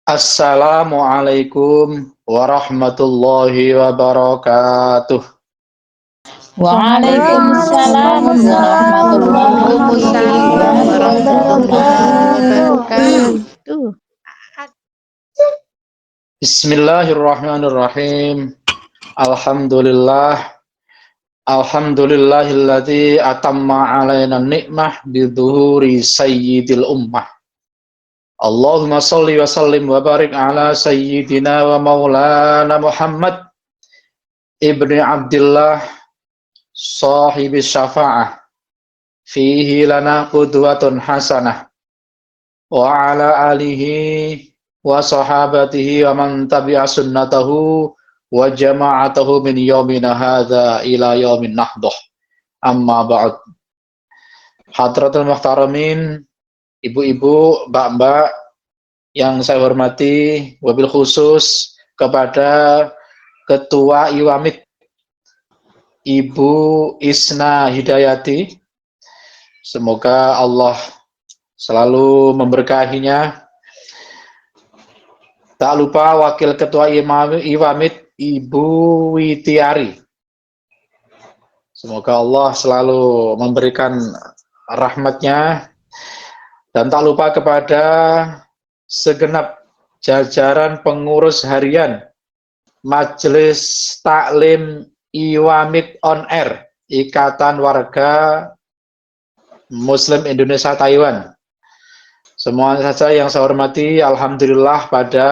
Assalamualaikum warahmatullahi wabarakatuh. Waalaikumsalam warahmatullahi wabarakatuh. Bismillahirrahmanirrahim. Alhamdulillahilladzi atamma alaina ni'mah bidzuhuri sayyidil ummah. Allahumma sholli wa sallim wa barik ala sayyidina wa maulana Muhammad ibni Abdillah sahibi syafa'ah fihi lana qudwatun hasanah wa ala alihi wa sahabatihi wa man tabi'a sunnatahu wa jama'atahu min yaumina hadza ila yaumin nahdah. Amma ba'd. Hadratul muhtaramin, ibu-ibu, mbak-mbak yang saya hormati, wabil khusus kepada Ketua Iwamid Ibu Isna Hidayati. Semoga Allah selalu memberkahinya. Tak lupa Wakil Ketua Iwamid Ibu Witiari. Semoga Allah selalu memberikan rahmatnya. Dan tak lupa kepada segenap jajaran pengurus harian Majelis Taklim Iwamid On Air, Ikatan Warga Muslim Indonesia Taiwan. Semua saja yang saya hormati, alhamdulillah pada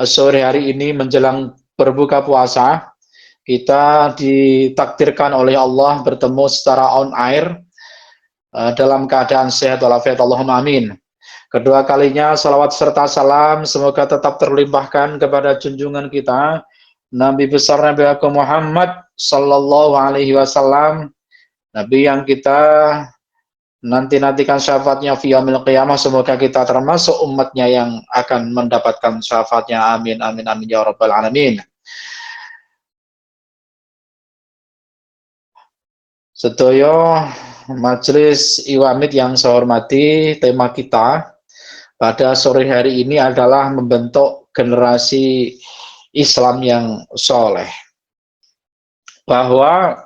sore hari ini menjelang berbuka puasa, kita ditakdirkan oleh Allah bertemu secara on air dalam keadaan sehat walafiat, Allahumma amin. Kedua kalinya salawat serta salam semoga tetap terlimpahkan kepada junjungan kita Nabi besar Nabi Agung Muhammad sallallahu alaihi wasallam, Nabi yang kita nantikan syafaatnya fi yaumil qiyamah. Semoga kita termasuk umatnya yang akan mendapatkan syafaatnya, amin amin amin ya rabbal alamin. Sedaya Majelis Iwamid yang saya hormati, tema kita pada sore hari ini adalah membentuk generasi Islam yang soleh. Bahwa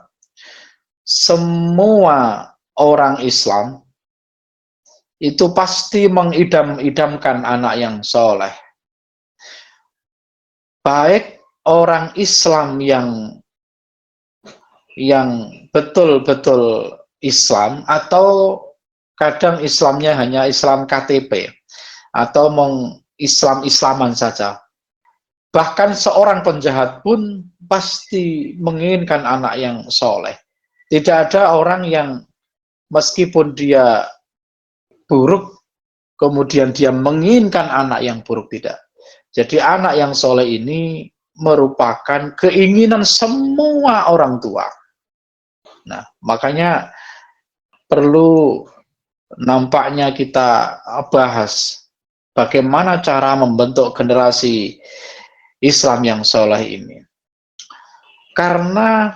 semua orang Islam itu pasti mengidam-idamkan anak yang soleh. Baik orang Islam yang betul-betul Islam, atau kadang Islamnya hanya Islam KTP, atau Islam-Islaman saja. Bahkan seorang penjahat pun pasti menginginkan anak yang soleh. Tidak ada orang yang meskipun dia buruk, kemudian dia menginginkan anak yang buruk, tidak. Jadi anak yang soleh ini merupakan keinginan semua orang tua. Nah, makanya perlu nampaknya kita bahas bagaimana cara membentuk generasi Islam yang soleh ini. Karena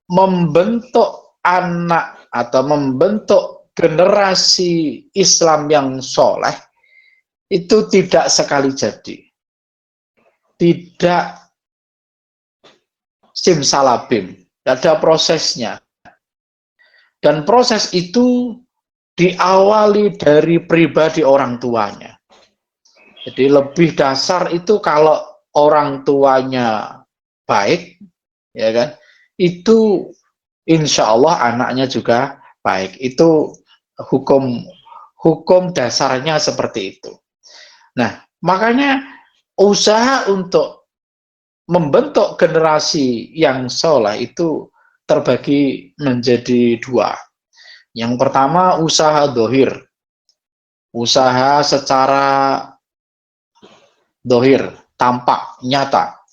membentuk anak atau membentuk generasi Islam yang soleh itu tidak sekali jadi. Tidak simsalabim, ada prosesnya. Dan proses itu diawali dari pribadi orang tuanya. Jadi lebih dasar itu kalau orang tuanya baik, ya kan, itu insya Allah anaknya juga baik. Itu hukum dasarnya seperti itu. Nah, makanya usaha untuk membentuk generasi yang soleh itu terbagi menjadi dua. Yang pertama usaha dohir, usaha secara dohir, tampak, nyata,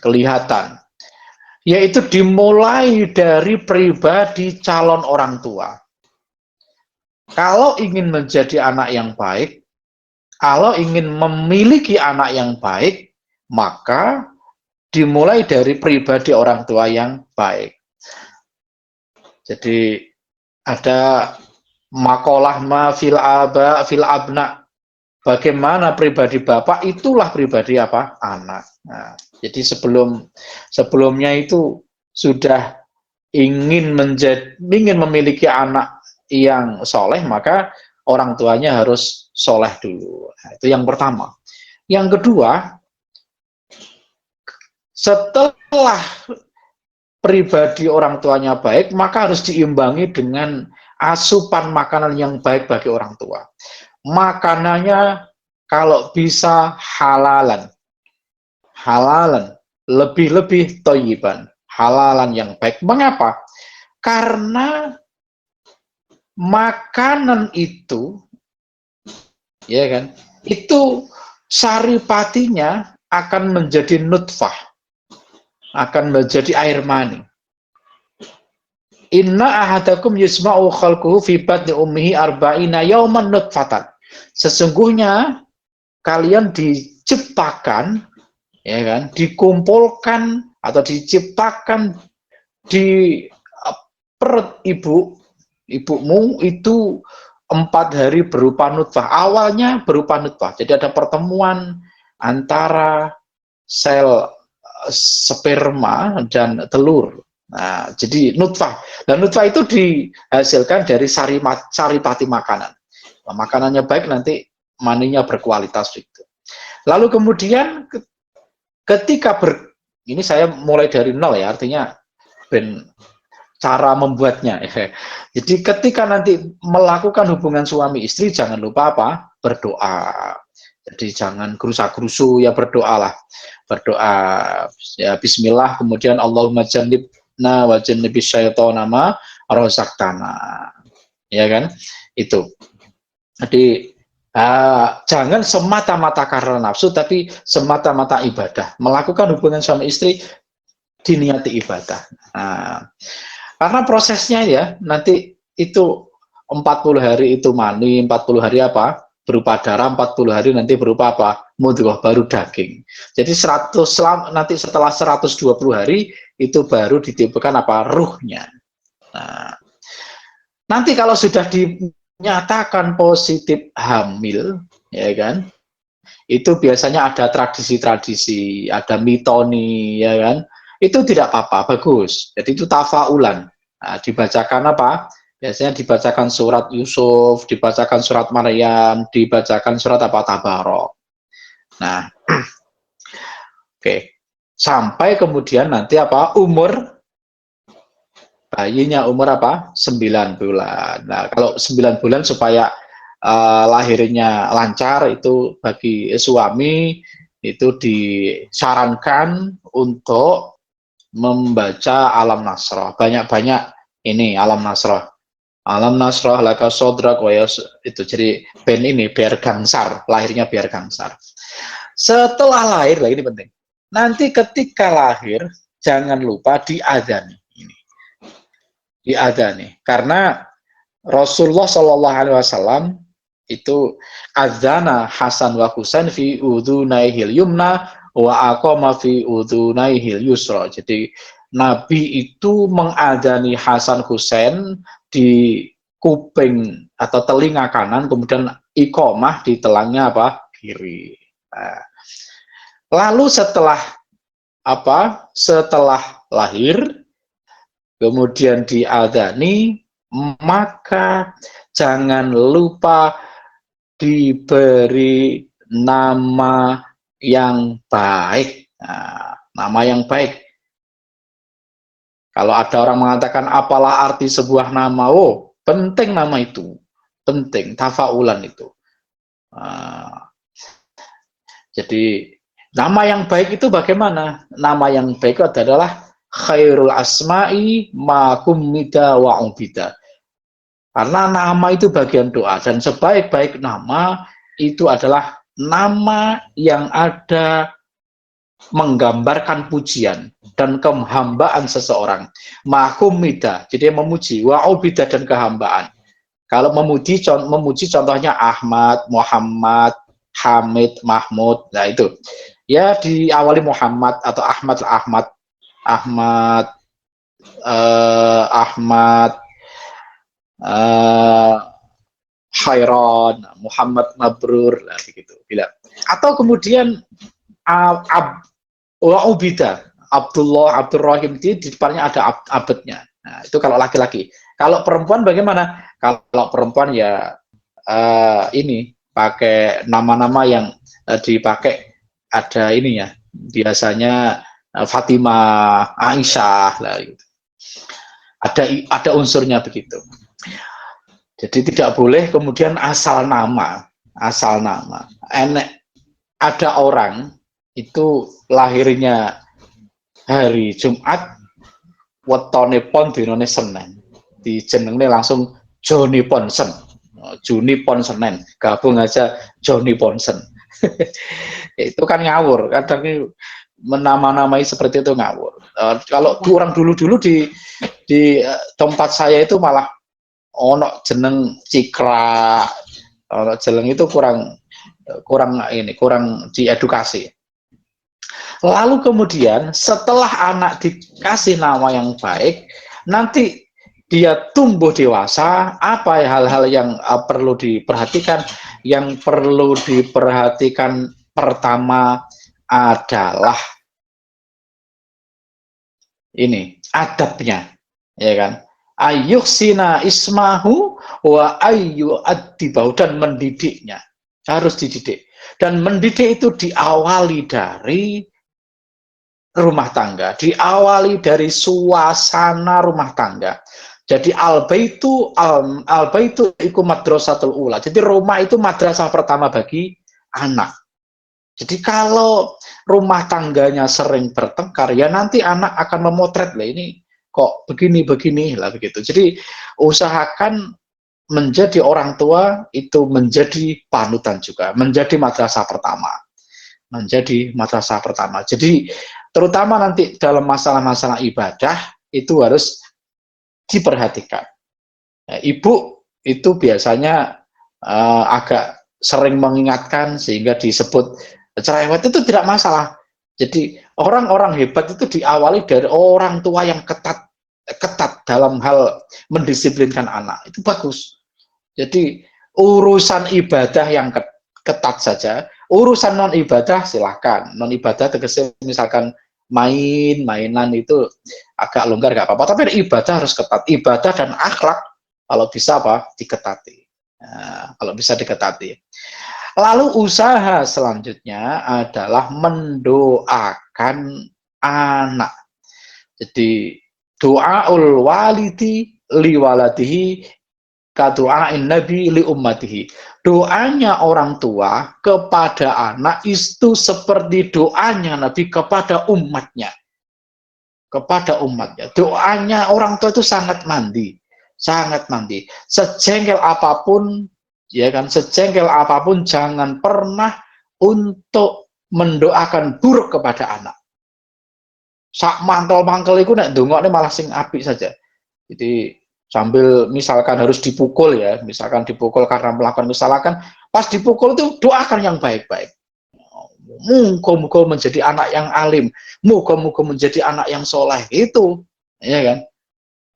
kelihatan, yaitu dimulai dari pribadi calon orang tua. Kalau ingin menjadi anak yang baik, kalau ingin memiliki anak yang baik, maka dimulai dari pribadi orang tua yang baik. Jadi ada makalah ma fil aba fil abna. bagaimana pribadi bapak, itulah pribadi apa? Anak. Nah, jadi sebelumnya itu sudah ingin memiliki anak yang soleh, maka orang tuanya harus soleh dulu. Nah, itu yang pertama. Yang kedua, setelah pribadi orang tuanya baik, maka harus diimbangi dengan asupan makanan yang baik bagi orang tua. Makanannya kalau bisa halalan, lebih-lebih toyiban, halalan yang baik. Mengapa? Karena makanan itu, ya kan, itu saripatinya akan menjadi nutfah, akan menjadi air mani. Inna ahadakum yusma'u khalquhu fi batni ummihi arba'ina yawman nutfatan. Sesungguhnya kalian diciptakan, ya kan, dikumpulkan atau diciptakan di perut ibumu itu 4 hari berupa nutfah. Awalnya berupa nutfah. Jadi ada pertemuan antara sel sperma dan telur. Nah, jadi nutfah. Dan nutfah itu dihasilkan dari saripati makanan. Nah, makanannya baik, nanti maninya berkualitas gitu. Lalu kemudian ketika ini saya mulai dari nol ya, artinya cara membuatnya. Jadi ketika nanti melakukan hubungan suami istri, jangan lupa apa? Berdoa. Jadi jangan gerusa-gerusu, ya berdoalah. Berdoa ya bismillah, kemudian Allahumma jannibna wa jannibis syaitana ma razaqtana. Ya kan? Itu. Jadi jangan semata-mata karena nafsu, tapi semata-mata ibadah. Melakukan hubungan suami istri diniati ibadah. Nah, karena prosesnya ya, nanti itu 40 hari itu mani, 40 hari apa? Berupa darah, 40 hari nanti berupa apa? Mudghah, baru daging. Jadi nanti setelah 120 hari itu baru ditiupkan apa? Ruhnya. Nah, nanti kalau sudah dinyatakan positif hamil, ya kan? Itu biasanya ada tradisi-tradisi, ada mitoni, ya kan? Itu tidak apa-apa, bagus. Jadi itu tafaulan. Nah, dibacakan apa? Biasanya dibacakan surat Yusuf, dibacakan surat Maryam, dibacakan surat apa? Tabarok. Nah, oke. Sampai kemudian nanti apa? Umur bayinya umur apa? 9 bulan. Nah, kalau 9 bulan supaya lahirnya lancar, itu bagi suami itu disarankan untuk membaca Alam Nasrah. Banyak-banyak ini Alam Nasrah. Alam Nasrah laka sodrak itu, jadi ben ini biar gangsar, lahirnya biar gangsar. Setelah lahir, lagi ini penting. Nanti ketika lahir jangan lupa diadzani. Ini diadzani karena Rasulullah Shallallahu Alaihi Wasallam itu adzana Hasan wa Husain fi udhunaihil yumna wa aqama fi udhunaihil yusra. Jadi Nabi itu mengadzani Hasan Husain di kuping atau telinga kanan, kemudian iqomah di telangnya apa? Kiri. Nah, lalu setelah apa? Setelah lahir kemudian diadzani, maka jangan lupa diberi nama yang baik. Nah, nama yang baik. Kalau ada orang mengatakan apalah arti sebuah nama, oh penting nama itu, penting, tafaulan itu. Nah, jadi nama yang baik itu bagaimana? Nama yang baik adalah khairul asma'i ma kummida wa ubida. Karena nama itu bagian doa, dan sebaik-baik nama itu adalah nama yang ada menggambarkan pujian dan kehambaan seseorang. Mahumida, jadi memuji, wa'ubida dan kehambaan. Kalau memuji contohnya Ahmad, Muhammad, Hamid, Mahmud, nah itu. Ya diawali Muhammad atau Ahmad, Ahmad, Ahmad, Khairon, Muhammad Mabrur, lah begitu. Bila. Atau kemudian Ubidah, Abdullah, Abdurrahim, di depannya ada abadnya. Nah, itu kalau laki-laki. Kalau perempuan bagaimana? Kalau perempuan ya ini pakai nama-nama yang dipakai ada ininya. Biasanya Fatimah, Aisyah lah gitu. Ada unsurnya begitu. Jadi tidak boleh kemudian asal nama. Ada orang itu lahirnya hari Jumat, wetone pon dinane Senin. Dijenengne langsung Joni Ponsen. Juni Pon Senin, gabung aja Joni Ponsen. Itu kan ngawur, kadang menama-namai seperti itu ngawur. Kalau orang dulu-dulu di tempat saya itu malah ono jeneng Cikra, ono jeneng itu kurang diedukasi. Lalu kemudian setelah anak dikasih nama yang baik, nanti dia tumbuh dewasa, apa hal-hal yang perlu diperhatikan? Yang perlu diperhatikan pertama adalah ini adabnya, ya kan? Ayyuksina ismahu wa ayyu addibahu, dan mendidiknya harus dididik, dan mendidik itu diawali dari rumah tangga, diawali dari suasana rumah tangga. Jadi al-baitu iku madrasatul ula. Jadi rumah itu madrasah pertama bagi anak. Jadi kalau rumah tangganya sering bertengkar, ya nanti anak akan memotret lah, ini kok begini lah begitu. Jadi usahakan menjadi orang tua itu menjadi panutan juga, menjadi madrasah pertama. Jadi terutama nanti dalam masalah-masalah ibadah itu harus diperhatikan. Ibu itu biasanya agak sering mengingatkan sehingga disebut cerewet, itu tidak masalah. Jadi orang-orang hebat itu diawali dari orang tua yang ketat dalam hal mendisiplinkan anak, itu bagus. Jadi urusan ibadah yang ketat saja, urusan non ibadah silahkan. Non ibadah tegese misalkan mainan itu agak longgar gak apa-apa, tapi ibadah harus ketat. Ibadah dan akhlak kalau bisa diketati. Nah, kalau bisa diketati. Lalu usaha selanjutnya adalah mendoakan anak. Jadi doaul walidi liwaladihi kadu'ain nabi li ummatihi. Doanya orang tua kepada anak itu seperti doanya Nabi kepada umatnya. Doanya orang tua itu sangat mandi. Sejengkel apapun, ya kan, jangan pernah untuk mendoakan buruk kepada anak. Sak mantel-mantel itu nek ndongakne malah sing apik saja. Jadi sambil misalkan harus dipukul, ya, misalkan dipukul karena melakukan kesalahan, pas dipukul itu doakan yang baik-baik. Muga-muga menjadi anak yang alim, muga-muga menjadi anak yang soleh, itu, ya kan.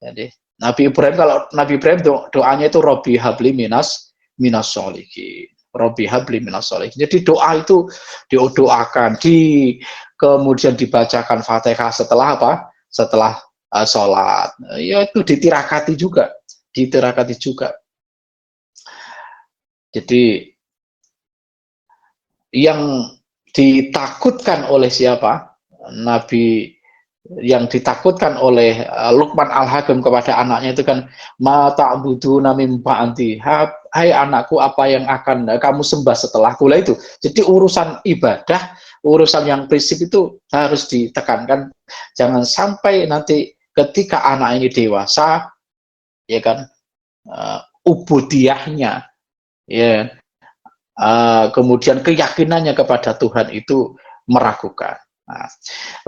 Jadi Nabi Ibrahim doanya itu Robbi habli minas sholihin. Robbi habli minas sholihin. Jadi doa itu didoakan, kemudian dibacakan Fatihah setelah setelah sholat, ya itu ditirakati juga. Jadi yang ditakutkan oleh siapa? Nabi yang ditakutkan oleh Luqman Al-Hakim kepada anaknya itu kan, ma ta'buduna mim ba'di, hai anakku, apa yang akan kamu sembah setelahku. Lah itu. Jadi urusan ibadah, urusan yang prinsip itu harus ditekankan. Jangan sampai nanti ketika anak ini dewasa, ya kan, ubudiyahnya, ya, kemudian keyakinannya kepada Tuhan itu meragukan. Nah,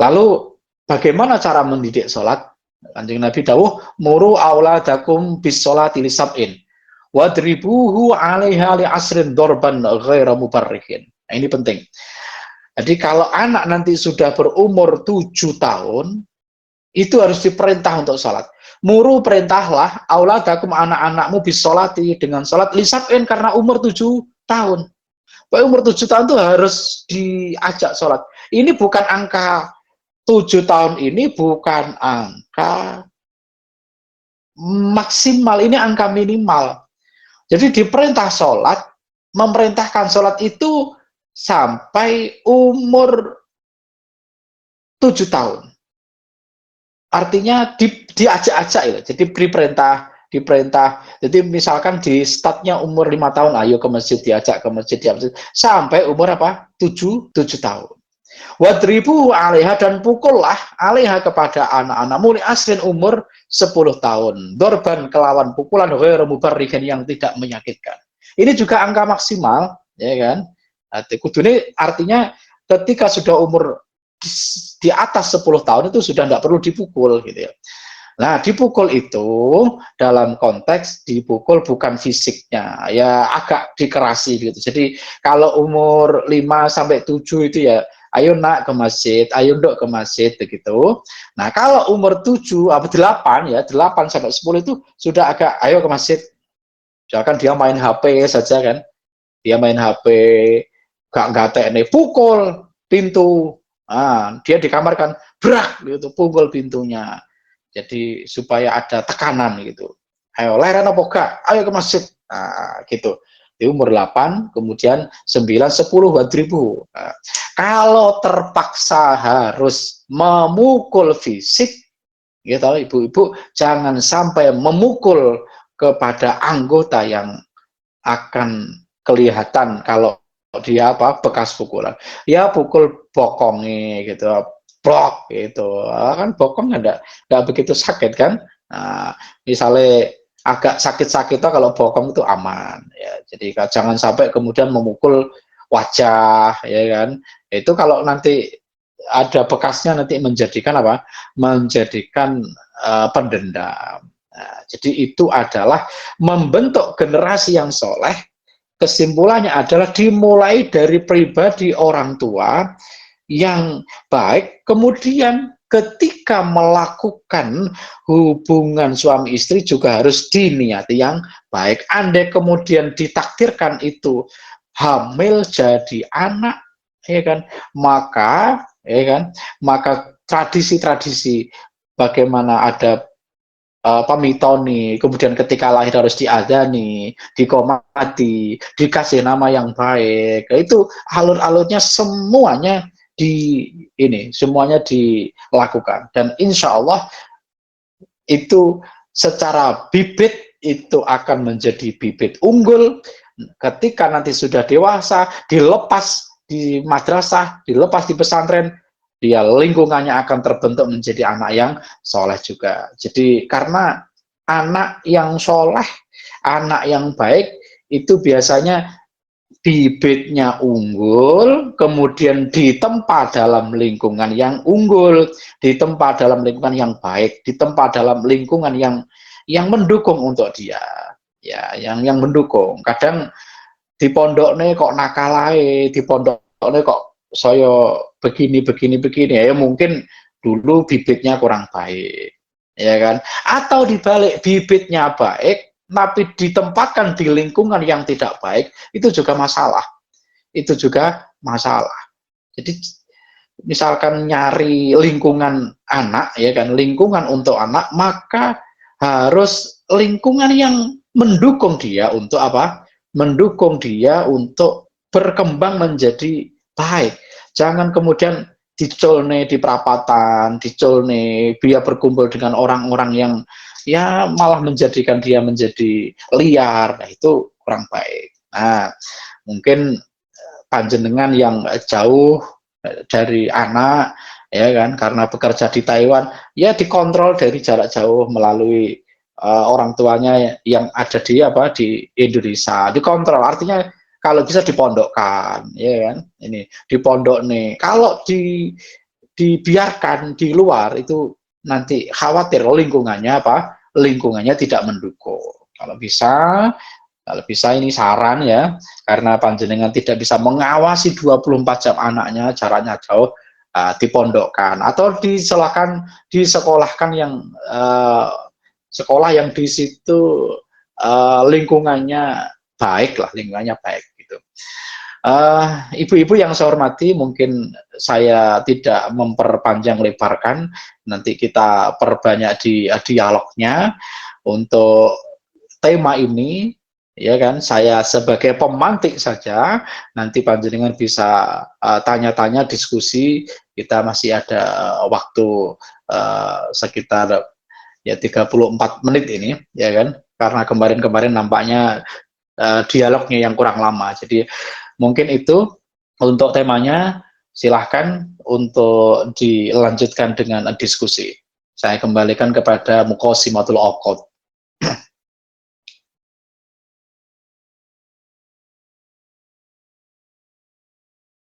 lalu bagaimana cara mendidik sholat? Kanjeng Nabi dawuh, muru auladakum bis sholati li sab'in wadribuhu 'alaiha li asrin dorban ghaira mubarrihin. Nah, ini penting. Jadi kalau anak nanti sudah berumur 7 tahun, itu harus diperintah untuk sholat. Muru perintahlah auladakum anak-anakmu bisolati dengan sholat lisabin karena umur 7 tahun. Pokoknya umur 7 tahun itu harus diajak sholat. Ini bukan angka 7 tahun, ini bukan angka maksimal, ini angka minimal. Jadi diperintah sholat, memerintahkan sholat itu sampai umur 7 tahun. Artinya diajak-ajak ya. Jadi diperintah. Jadi misalkan di startnya umur 5 tahun, ayo ke masjid, diajak ke masjid, sampai umur apa? 7 tahun. Wadribu alaiha, dan pukullah alaiha kepada anak-anakmu li asrin umur 10 tahun. Dorban kelawan pukulan ghairu mubarrihin yang tidak menyakitkan. Ini juga angka maksimal, ya kan? Kudune artinya ketika sudah umur di atas 10 tahun itu sudah tidak perlu dipukul gitu ya. Nah, dipukul itu dalam konteks dipukul bukan fisiknya, ya agak dikerasi gitu. Jadi kalau umur 5 sampai 7 itu ya ayo nak ke masjid, ayo ndok ke masjid begitu. Nah, kalau umur 7 atau 8 ya, 8 sampai 10 itu sudah agak ayo ke masjid. Misalkan dia main HP saja kan. Dia main HP gak teknik, pukul pintu. Nah, dia di kamar kan brak gitu, pukul pintunya. Jadi supaya ada tekanan gitu. Ayo leren apa gak? Ayo ke masjid. Nah, gitu. Di umur 8, kemudian 9, 10 wadribu. Nah, kalau terpaksa harus memukul fisik, gitu, ibu-ibu jangan sampai memukul kepada anggota yang akan kelihatan kalau dia apa bekas pukulan. Ya pukul bokongnya gitu, blok gitu. Kan bokong enggak begitu sakit kan. Nah, misalnya agak sakit-sakit kalau bokong itu aman ya. Jadi jangan sampai kemudian memukul wajah ya kan. Itu kalau nanti ada bekasnya nanti menjadikan apa? Menjadikan pendendam. Nah, jadi itu adalah membentuk generasi yang soleh. Kesimpulannya adalah dimulai dari pribadi orang tua yang baik, kemudian ketika melakukan hubungan suami istri juga harus diniati yang baik. Andai kemudian ditakdirkan itu hamil jadi anak, ya kan, maka ya kan, maka tradisi-tradisi bagaimana ada pemitoni, kemudian ketika lahir harus diadani, dikomati, dikasih nama yang baik. Itu alur-alurnya semuanya semuanya dilakukan. Dan insya Allah itu secara bibit itu akan menjadi bibit unggul ketika nanti sudah dewasa, dilepas di madrasah, dilepas di pesantren, dia lingkungannya akan terbentuk menjadi anak yang soleh juga. Jadi karena anak yang soleh, anak yang baik itu biasanya bibitnya unggul, kemudian ditempa dalam lingkungan yang unggul, ditempa dalam lingkungan yang baik, ditempa dalam lingkungan yang mendukung untuk dia, ya, yang mendukung. Kadang di pondoknya kok nakalai, di pondoknya kok saya begini ya mungkin dulu bibitnya kurang baik, ya kan? Atau dibalik bibitnya baik tapi ditempatkan di lingkungan yang tidak baik, itu juga masalah. Itu juga masalah. Jadi misalkan nyari lingkungan anak, ya kan, lingkungan untuk anak, maka harus lingkungan yang mendukung dia untuk apa? Mendukung dia untuk berkembang menjadi baik. Jangan kemudian diculne di perapatan, diculne dia berkumpul dengan orang-orang yang ya malah menjadikan dia menjadi liar. Nah, itu kurang baik. Nah, mungkin panjenengan yang jauh dari anak, ya kan, karena bekerja di Taiwan, ya dikontrol dari jarak jauh melalui orang tuanya yang ada di Indonesia, dikontrol. Artinya kalau bisa dipondokkan, ya kan, ini dipondok nih. Kalau dibiarkan di luar itu nanti khawatir lingkungannya tidak mendukung. Kalau bisa ini saran ya, karena panjenengan tidak bisa mengawasi 24 jam anaknya, jaraknya jauh, dipondokkan atau disekolahkan yang sekolah yang di situ lingkungannya baik lah, lingkungannya baik gitu. Ibu-ibu yang saya hormati, mungkin saya tidak memperpanjang lebarkan, nanti kita perbanyak di dialognya untuk tema ini, ya kan? Saya sebagai pemantik saja, nanti panjenengan bisa tanya-tanya, diskusi. Kita masih ada waktu sekitar ya 34 menit ini, ya kan? Karena kemarin-kemarin nampaknya dialognya yang kurang lama. Jadi mungkin itu untuk temanya, silahkan untuk dilanjutkan dengan diskusi. Saya kembalikan kepada Muqaddimatul Aqd.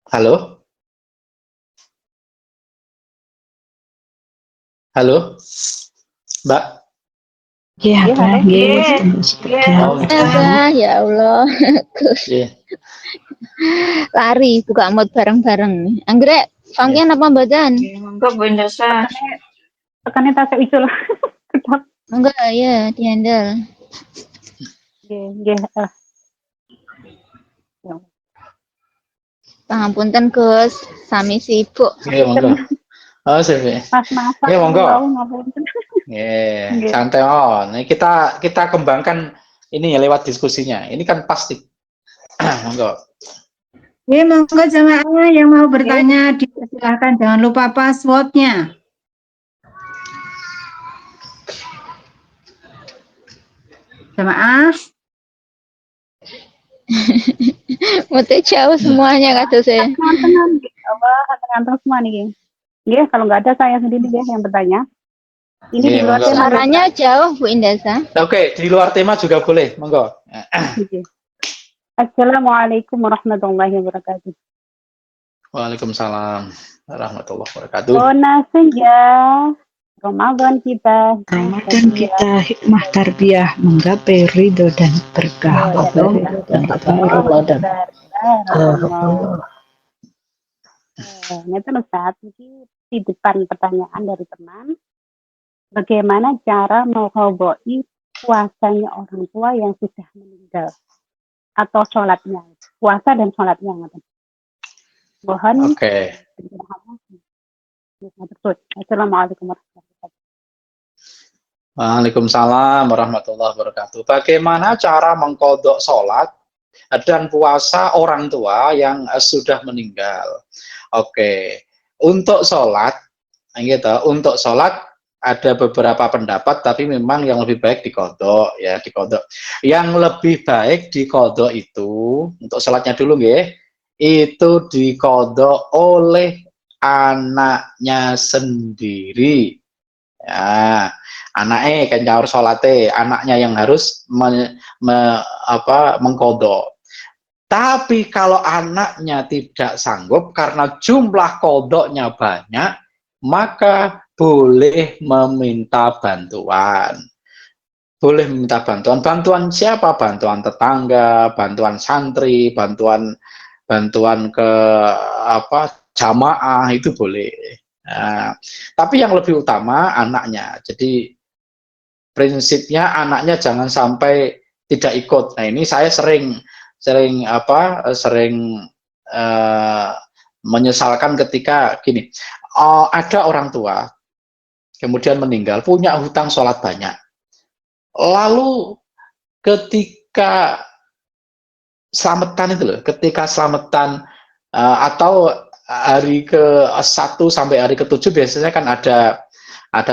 Halo? Halo? Mbak? Ya, Pak. Ya Allah. Yeah. Lari buka mood bareng-bareng. Anggrek, pangkian apa badan? Monggo Bu Indasa. Tekannya tas ucul. Enggak, ya, dihandle. Nggih. Pangapunten Gus, sami sibuk. Iya, monggo. Oh, sih. Pas masak. Iya, monggo. Ngapunten. Iya, santai on. Ini kita kembangkan ini ya lewat diskusinya. Ini kan pasti. Monggo. Oke, monggo jamaah yang mau bertanya dipersilahkan, jangan lupa passwordnya. Jamaah, Mute jauh semuanya kata saya. Tenang, teman-teman semua nih. Nggih, kalau nggak ada saya sendiri deh yang bertanya. Ini di luar monggo. tema. Suaranya jauh Bu Indasa. Oke, di luar tema juga boleh, monggo. Assalamualaikum warahmatullahi wabarakatuh. Waalaikumsalam warahmatullahi wabarakatuh. Bona senja, Ramadan kita. Ramadan kita hikmah tarbiyah menggapai ridho dan berkah. Itu Ustaz, di depan pertanyaan dari teman, bagaimana cara mengqadai puasanya orang tua yang sudah meninggal atau sholatnya, puasa dan sholatnya. Mohon. Oke. Assalamualaikum warahmatullahi wabarakatuh. Waalaikumsalam warahmatullahi wabarakatuh. Bagaimana cara mengqadha sholat dan puasa orang tua yang sudah meninggal? Oke. Untuk sholat, gitu. Untuk sholat ada beberapa pendapat, tapi memang yang lebih baik diqadha, ya diqadha. Yang lebih baik diqadha itu untuk sholatnya dulu, nggih. Itu diqadha oleh anaknya sendiri. Ya, anaknya kan harus sholatnya, anaknya yang harus mengqadha. Tapi kalau anaknya tidak sanggup karena jumlah qadhanya banyak, maka boleh meminta bantuan. Boleh meminta bantuan. Bantuan siapa? Bantuan tetangga, bantuan santri, bantuan ke jamaah, itu boleh. Nah, tapi yang lebih utama anaknya. Jadi prinsipnya anaknya jangan sampai tidak ikut. Nah, ini saya sering menyesalkan ketika gini, ada orang tua kemudian meninggal, punya hutang sholat banyak, lalu ketika selamatan itu loh, ketika selamatan atau hari ke-1 sampai hari ke-7 biasanya kan ada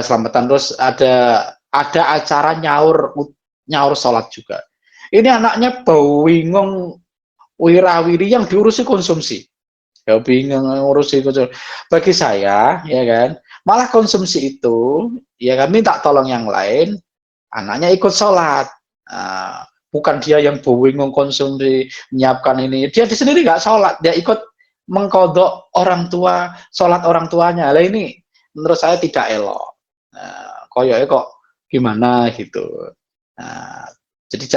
selamatan, terus ada acara nyaur sholat juga. Ini anaknya bawingong wirawiri yang diurusi konsumsi. Ya bingung ngurusi konsumsi. Bagi saya, ya kan, malah konsumsi itu, ya kan, minta tolong yang lain, anaknya ikut sholat. Bukan dia yang bawingong konsumsi, menyiapkan ini. Dia sendiri nggak sholat, dia ikut mengqadha orang tua, sholat orang tuanya. Lah ini menurut saya tidak elok. Koyoknya kok gimana gitu. Jadi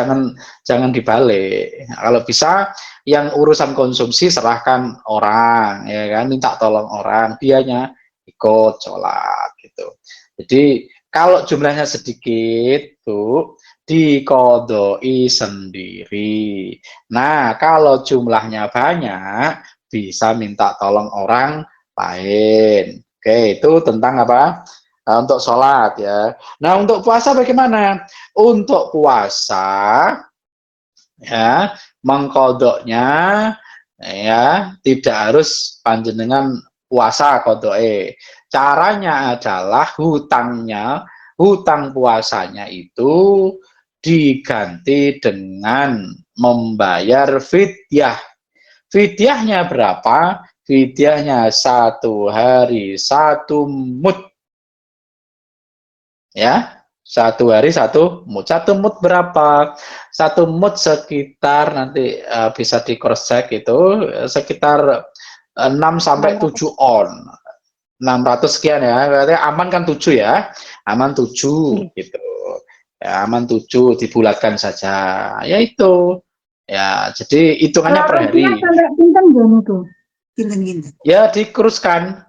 jangan dibalik. Nah, kalau bisa yang urusan konsumsi serahkan orang, ya kan, minta tolong orang, dianya ikut sholat gitu. Jadi kalau jumlahnya sedikit tuh dikodoi sendiri. Nah kalau jumlahnya banyak bisa minta tolong orang lain. Oke, itu tentang apa? Untuk sholat ya. Nah untuk puasa bagaimana? Untuk puasa ya mengkodoknya ya tidak harus panjenengan puasa kodoke. Caranya adalah hutang puasanya itu diganti dengan membayar fidyah. Fidyahnya berapa? Fidyahnya 1 hari 1 mud ya. 1 hari 1 mud berapa? 1 mud sekitar nanti bisa di cross check itu sekitar 6 sampai 7 on 600 sekian ya, berarti aman kan 7 ya, aman 7 gitu ya, aman 7 dibulatkan saja ya itu ya, jadi hitungannya per hari sampai pinten jam itu? Pinten. ya, dikeruskan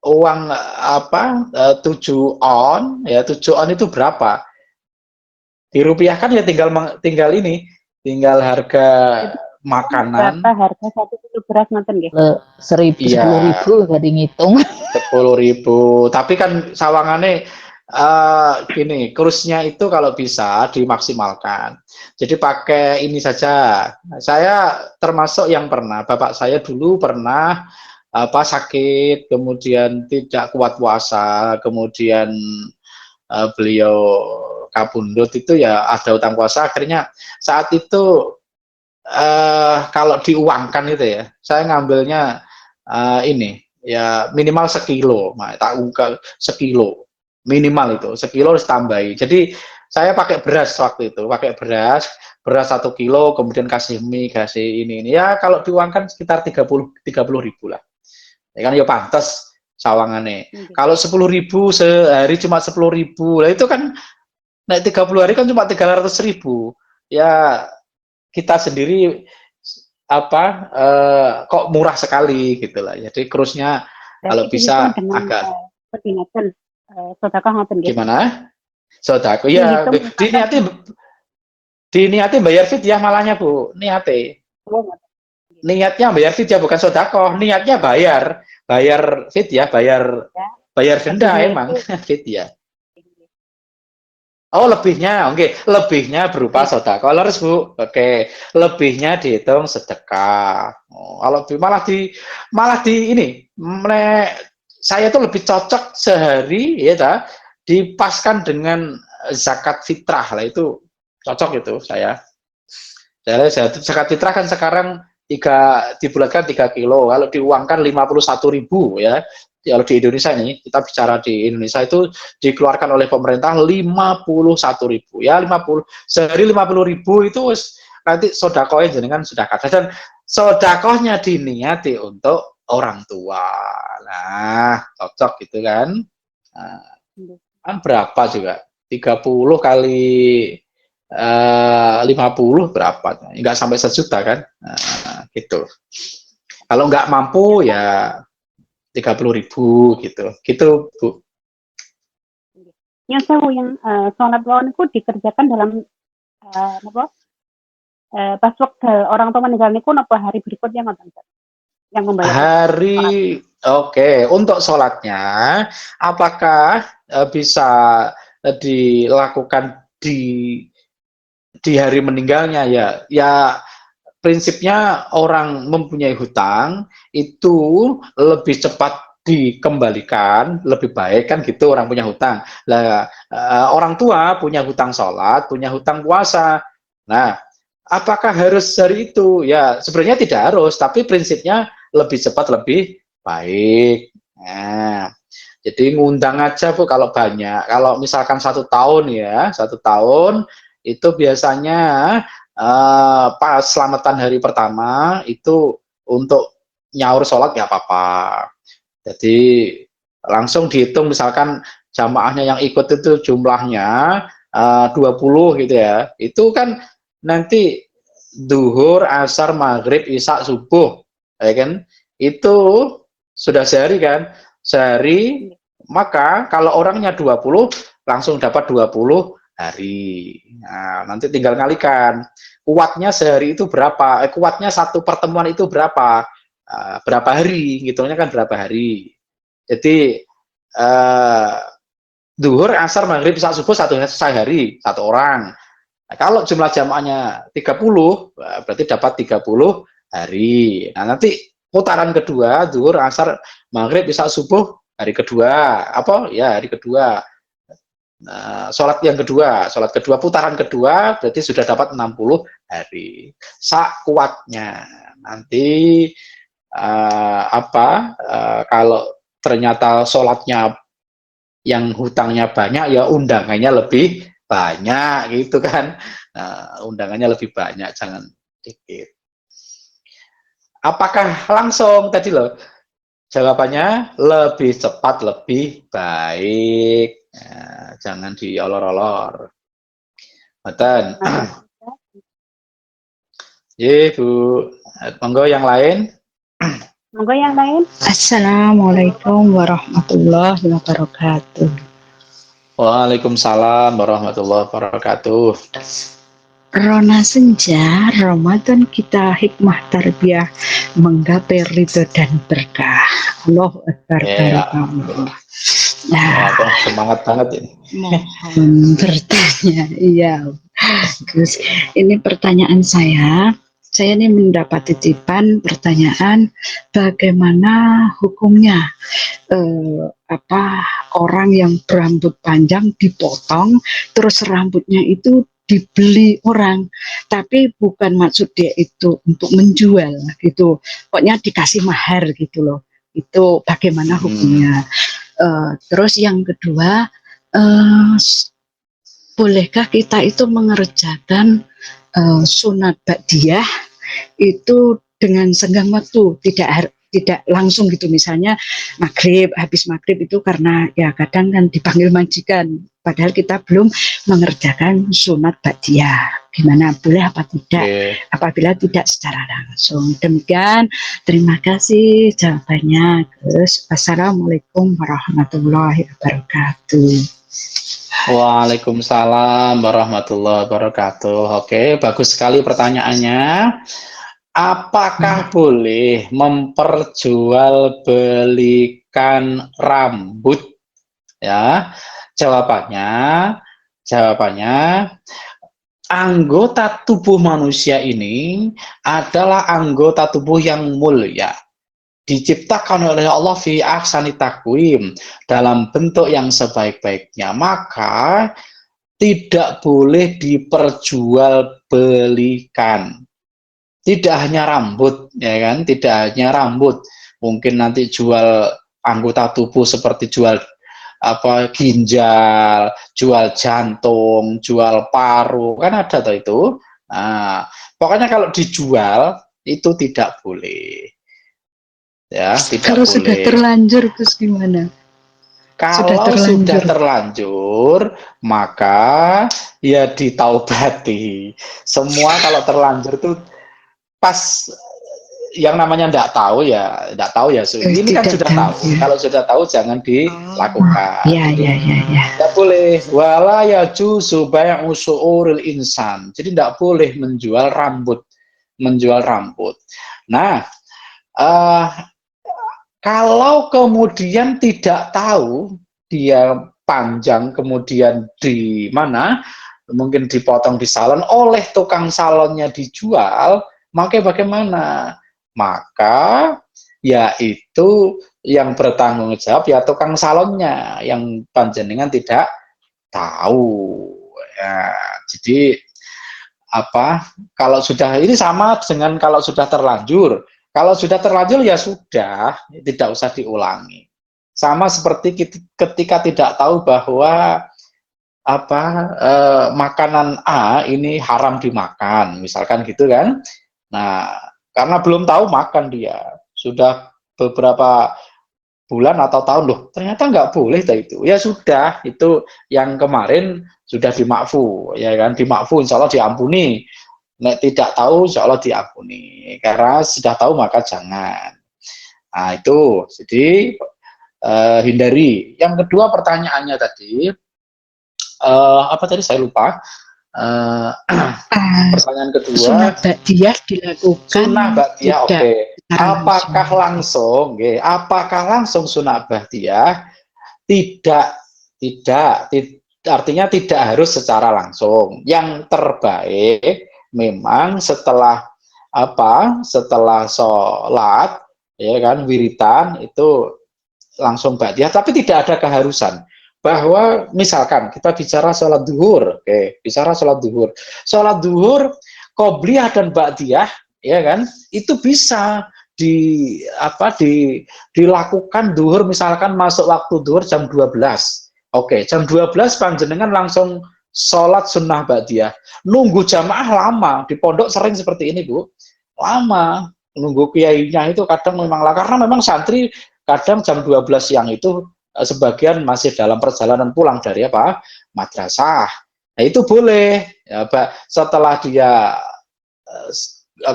uang apa 7 on ya, 7 on itu berapa dirupiahkan ya, tinggal ini tinggal harga makanan Berapa harga 1 kilo beras nonton nggih? 1.000 Iya. 10.000 gak ngitung. 10.000 tapi kan sawangannya gini, kurusnya itu kalau bisa dimaksimalkan. Jadi pakai ini saja. Saya termasuk yang pernah, bapak saya dulu pernah sakit, kemudian tidak kuat puasa, kemudian beliau kabundut itu ya ada utang puasa. Akhirnya saat itu kalau diuangkan itu ya, saya ngambilnya ini ya minimal sekilo, tak ungkap sekilo minimal itu sekilo harus tambahi. Jadi saya pakai beras waktu itu, pakai beras 1 kilo, kemudian kasih mie, kasih ini ya, kalau diuangkan sekitar 30.000 lah. Ya kan ya pantas sawangannya. Kalau 10.000 sehari cuma 10.000 lah, itu kan naik 30 hari kan cuma 300.000 ya, kita sendiri apa kok murah sekali gitu lah. Jadi krusnya kalau bisa agak sedekah ngoten nggih. gimana? Sedekah ya, diniati bayar fidyah malahnya Bu, niatnya bayar fidyah bukan sedekah, niatnya bayar fidyah, bayar denda emang fidyah. Oh lebihnya, oke, lebihnya berupa sedekah, leres Bu. Oke, lebihnya dihitung sedekah. Oh, kalau malah di ini, saya tuh lebih cocok sehari ya dipaskan dengan zakat fitrah lah, itu cocok itu saya. Zakat fitrah kan sekarang dibulatkan 3 kilo, kalau diuangkan 51.000 ya. Kalau di Indonesia ini, kita bicara di Indonesia itu dikeluarkan oleh pemerintah 51.000 ya, 50 sehari 50.000 itu nanti sodakohnya jenengan sudah kata, dan sodakohnya diniati untuk orang tua. Nah cocok gitu kan. Nah, kan berapa juga 30 kali 50 berapa, nggak sampai 1 juta kan. Nah, gitu. Kalau nggak mampu ya 30.000 gitu Bu. Yang sewu yang sholat lawan itu dikerjakan dalam pas waktu orang tua meninggal niku napa hari berikutnya ngoten yang membayar hari oke. Untuk sholatnya apakah bisa dilakukan di hari meninggalnya ya prinsipnya orang mempunyai hutang itu lebih cepat dikembalikan, lebih baik kan gitu, orang punya hutang. Lah orang tua punya hutang sholat, punya hutang puasa. Nah, apakah harus hari itu? Ya, sebenarnya tidak harus, tapi prinsipnya lebih cepat lebih baik. Nah, jadi ngundang aja Bu kalau banyak. Kalau misalkan 1 tahun ya, 1 tahun itu biasanya pas selamatan hari pertama itu untuk nyaur sholat ya apa-apa. Jadi langsung dihitung, misalkan jamaahnya yang ikut itu jumlahnya 20 gitu ya. Itu kan nanti duhur, asar, maghrib, isya, subuh, ya kan? Itu sudah sehari kan? Sehari, maka kalau orangnya 20 langsung dapat 20 hari. Nah, nanti tinggal kalikan. Kuatnya sehari itu berapa? Kuatnya satu pertemuan itu berapa? Berapa hari? Ngitungnya kan berapa hari. Jadi duhur, asar, maghrib, isya, subuh satu hari, satu orang. Nah, kalau jumlah jamaahnya 30, berarti dapat 30 hari. Nah, nanti putaran kedua, zuhur, asar, maghrib, isya, subuh, hari kedua. Apa? Ya, hari kedua. Nah, sholat kedua, putaran kedua, berarti sudah dapat 60 hari. Sakuatnya. Nanti kalau ternyata sholatnya yang hutangnya banyak, ya undangannya lebih banyak gitu kan. Nah, undangannya lebih banyak, jangan dikit. Apakah langsung tadi loh? Jawabannya lebih cepat, lebih baik. Nah, jangan diolor-olor. Betul. Ye, Bu. Monggo yang lain. Monggo yang lain. Assalamualaikum warahmatullahi wabarakatuh. Waalaikumsalam warahmatullahi wabarakatuh. Rona senja, Ramadan kita hikmah tarbiyah menggapai ridho dan berkah. Allahu Akbar. Barakallah. Nah, semangat banget ini. Mohon bertanya, iya. Terus ini pertanyaan saya ini mendapat titipan pertanyaan bagaimana hukumnya orang yang berambut panjang dipotong terus rambutnya itu dibeli orang, tapi bukan maksud dia itu untuk menjual gitu, pokoknya dikasih mahar gitu loh. Itu bagaimana hukumnya? Terus yang kedua, bolehkah kita itu mengerjakan sunat ba'diyah itu dengan senggang waktu, tidak langsung gitu, misalnya habis maghrib itu karena ya kadang kan dipanggil majikan padahal kita belum mengerjakan sunat ba'diyah, gimana, boleh apa tidak apabila tidak secara langsung? Demikian, terima kasih jawabannya Gus. Assalamualaikum warahmatullahi wabarakatuh. Waalaikumsalam warahmatullahi wabarakatuh. Oke, bagus sekali pertanyaannya. Apakah boleh memperjualbelikan rambut? Ya, jawabannya anggota tubuh manusia ini adalah anggota tubuh yang mulia. Diciptakan oleh Allah fi ahsani taqwim, dalam bentuk yang sebaik-baiknya, maka tidak boleh diperjualbelikan. Tidak hanya rambut, ya kan? Tidak hanya rambut. Mungkin nanti jual anggota tubuh seperti jual ginjal, jual jantung, jual paru, kan ada tuh itu. Nah, pokoknya kalau dijual itu tidak boleh. Ya, kalau boleh. Sudah terlanjur terus gimana? Kalau sudah terlanjur, maka ya ditaubati. Semua kalau terlanjur tuh pas yang namanya enggak tahu ya ini kan sudah tahu. Ya. Kalau sudah tahu jangan dilakukan. Ya. Tidak boleh. Wala yajuzu bai'u su'uril insan. Jadi tidak boleh menjual rambut. Nah, kalau kemudian tidak tahu dia panjang, kemudian di mana, mungkin dipotong di salon, oleh tukang salonnya dijual, maka bagaimana? Maka yaitu yang bertanggung jawab ya tukang salonnya, yang panjenengan tidak tahu. Ya, jadi kalau sudah, ini sama dengan kalau sudah terlanjur. Kalau sudah terlanjur ya sudah, tidak usah diulangi. Sama seperti ketika tidak tahu bahwa makanan A ini haram dimakan, misalkan gitu kan. Nah, karena belum tahu makan dia. Sudah beberapa bulan atau tahun, loh ternyata nggak boleh itu. Ya sudah, itu yang kemarin sudah dimakfu, ya kan, dimakfu insya Allah diampuni. Nek tidak tahu insya Allah diampuni, karena sudah tahu maka jangan. Nah itu, jadi hindari. Yang kedua pertanyaannya tadi, apa tadi saya lupa. Pertanyaan kedua, Sunat ba'diyah dilakukan sunnah ba'diyah, tidak oke. secara Apakah langsung? Apakah langsung sunnah ba'diyah? Tidak, artinya tidak harus secara langsung. Yang terbaik memang setelah setelah sholat, ya kan, wiritan itu langsung ba'diyah, tapi tidak ada keharusan. Bahwa misalkan kita bicara sholat duhur, bicara sholat duhur, qobliyah dan ba'diyah, ya kan, itu bisa dilakukan duhur, misalkan masuk waktu duhur jam 12. Jam 12 panjenengan langsung sholat sunnah ba'diyah. Nunggu jamaah lama, di pondok sering seperti ini, Bu. Lama, nunggu kiainya itu kadang memang lah, karena memang santri kadang jam 12 siang itu sebagian masih dalam perjalanan pulang dari madrasah. Nah itu boleh ya, setelah dia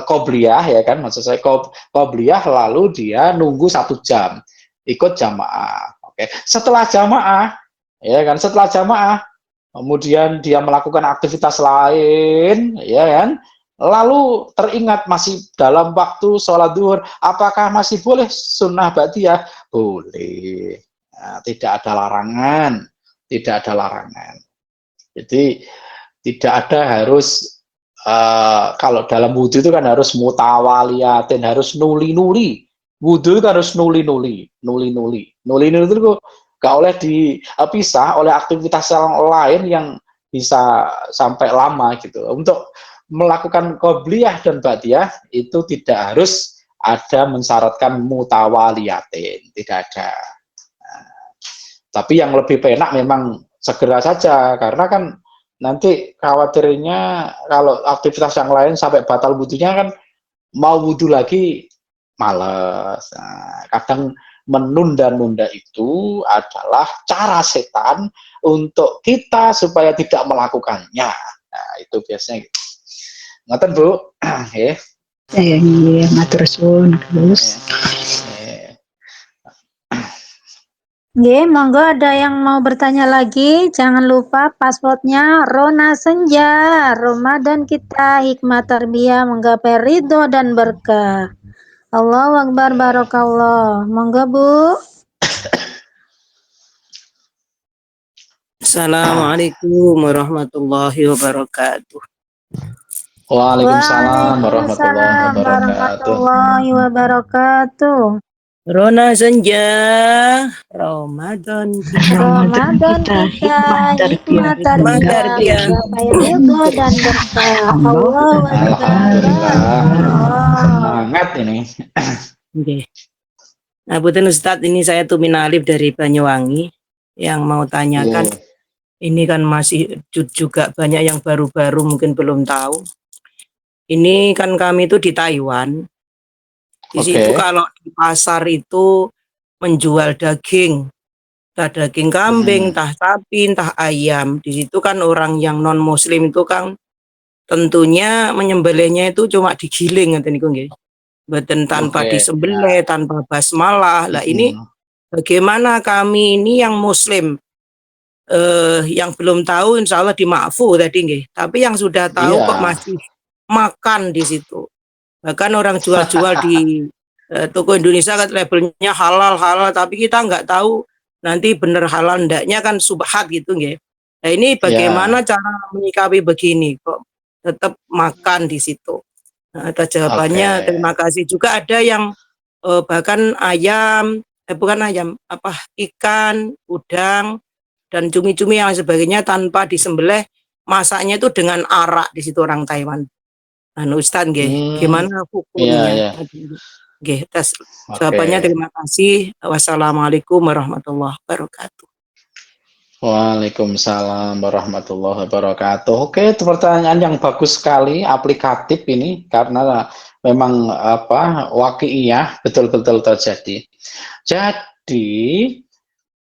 qobliyah, ya kan, maksud saya qobliyah, lalu dia nunggu 1 jam ikut jamaah. Setelah jamaah, ya kan, setelah jamaah kemudian dia melakukan aktivitas lain, ya kan, lalu teringat masih dalam waktu sholat duhur, apakah masih boleh sunnah ba'diyah? Boleh. Nah, tidak ada larangan, tidak ada larangan. Jadi tidak ada harus kalau dalam wudhu itu kan harus mutawaliyatin, harus nuli-nuli. Wudhu itu harus nuli-nuli itu gak oleh dipisah oleh aktivitas yang lain yang bisa sampai lama gitu. Untuk melakukan qobliyah dan ba'diyah itu tidak harus ada mensyaratkan mutawaliyatin, tidak ada. Tapi yang lebih penak memang segera saja, karena kan nanti khawatirnya kalau aktivitas yang lain sampai batal wudhunya, kan mau wudhu lagi males. Nah, kadang menunda-nunda itu adalah cara setan untuk kita supaya tidak melakukannya. Nah, itu biasanya gitu. Ngoten, Bu. Nggih. Nggih, matur suwun, Gus. Nggih, monggo ada yang mau bertanya lagi. Jangan lupa passwordnya Rona Senja. Ramadan kita hikmah tarbiyah menggapai ridho dan berkah. Allahu Akbar, barakallah. Monggo, Bu. Assalamualaikum warahmatullahi wabarakatuh. Waalaikumsalam warahmatullahi Waalaikumsalam wabarakatuh. warahmatullahi wabarakatuh. Rona Senja, Ramadan Ramadan kita hikmah tarbiyah menggapai ridho dan berkah. Allahu Akbar. Semangat ini. Oke. Nah, Punten Ustadz, ini saya Tumin Alif dari Banyuwangi yang mau tanyakan. Ini kan masih juga banyak yang baru-baru mungkin belum tahu. Ini kan kami itu di Taiwan. Di situ kalau di pasar itu menjual daging, entah daging kambing, entah sapi, entah ayam. Di situ kan orang yang non Muslim itu kan tentunya menyembelihnya itu cuma digiling, mboten tanpa disembelih, tanpa basmalah. Lah ini bagaimana kami ini yang Muslim, yang belum tahu insya Allah dimaafkan tadi nggih. Tapi yang sudah tahu kok masih makan di situ. Bahkan orang jual-jual di toko Indonesia kan labelnya halal, tapi kita nggak tahu nanti bener halal ndaknya, kan subhat gitu nggih. Nah ini bagaimana cara menyikapi begini kok tetap makan di situ? Nah, atas jawabannya terima kasih. Juga ada yang bahkan ayam, bukan ayam, ikan, udang dan cumi-cumi yang sebagainya tanpa disembelih, masaknya itu dengan arak di situ orang Taiwan. Ustaz nggih, gimana hukumnya? Nggih, atas jawabannya terima kasih. Wassalamualaikum warahmatullahi wabarakatuh. Waalaikumsalam warahmatullahi wabarakatuh. Oke, itu pertanyaan yang bagus sekali, aplikatif ini, karena memang waqi'iyah betul-betul terjadi. Jadi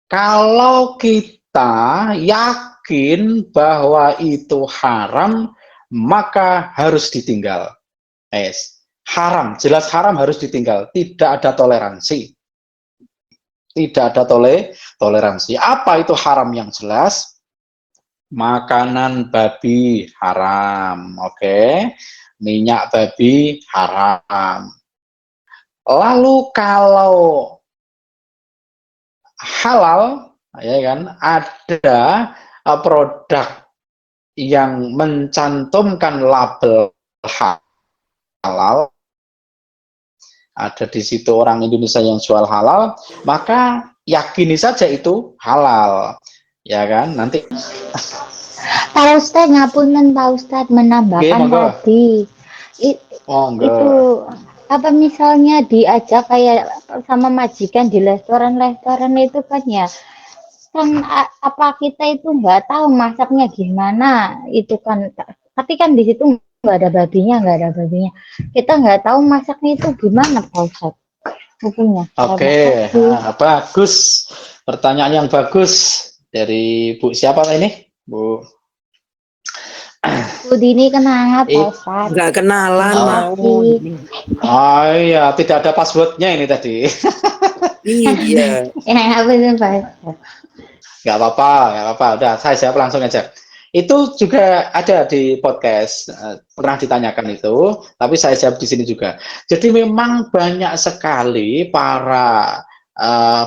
kalau kita yakin bahwa itu haram, maka harus ditinggal. Haram, jelas haram harus ditinggal. Tidak ada toleransi. Tidak ada toleransi. Apa itu haram yang jelas? Makanan babi haram, oke? Minyak babi haram. Lalu kalau halal, ya kan, ada produk yang mencantumkan label halal, ada di situ orang Indonesia yang jual halal, maka yakini saja itu halal, ya kan? Nanti Pak Ustadz, ngapunten Pak Ustadz, menambahkan monggo. tadi itu apa misalnya diajak kayak sama majikan di restoran-restoran itu kan ya kan apa kita itu nggak tahu masaknya gimana itu kan, tapi kan di situ nggak ada babinya kita nggak tahu masaknya itu gimana Pak Ustadz hukumnya. Oke, bagus, pertanyaan yang bagus dari Bu siapa ini, Bu Dini kenanga Pak Ustadz. Nggak kenalan mau. Oh iya, tidak ada passwordnya ini tadi. Iya. Apa itu Pak Ustadz? Nggak apa-apa. Udah, saya jawab langsung aja. Itu juga ada di podcast, pernah ditanyakan itu, tapi saya jawab di sini juga. Jadi memang banyak sekali para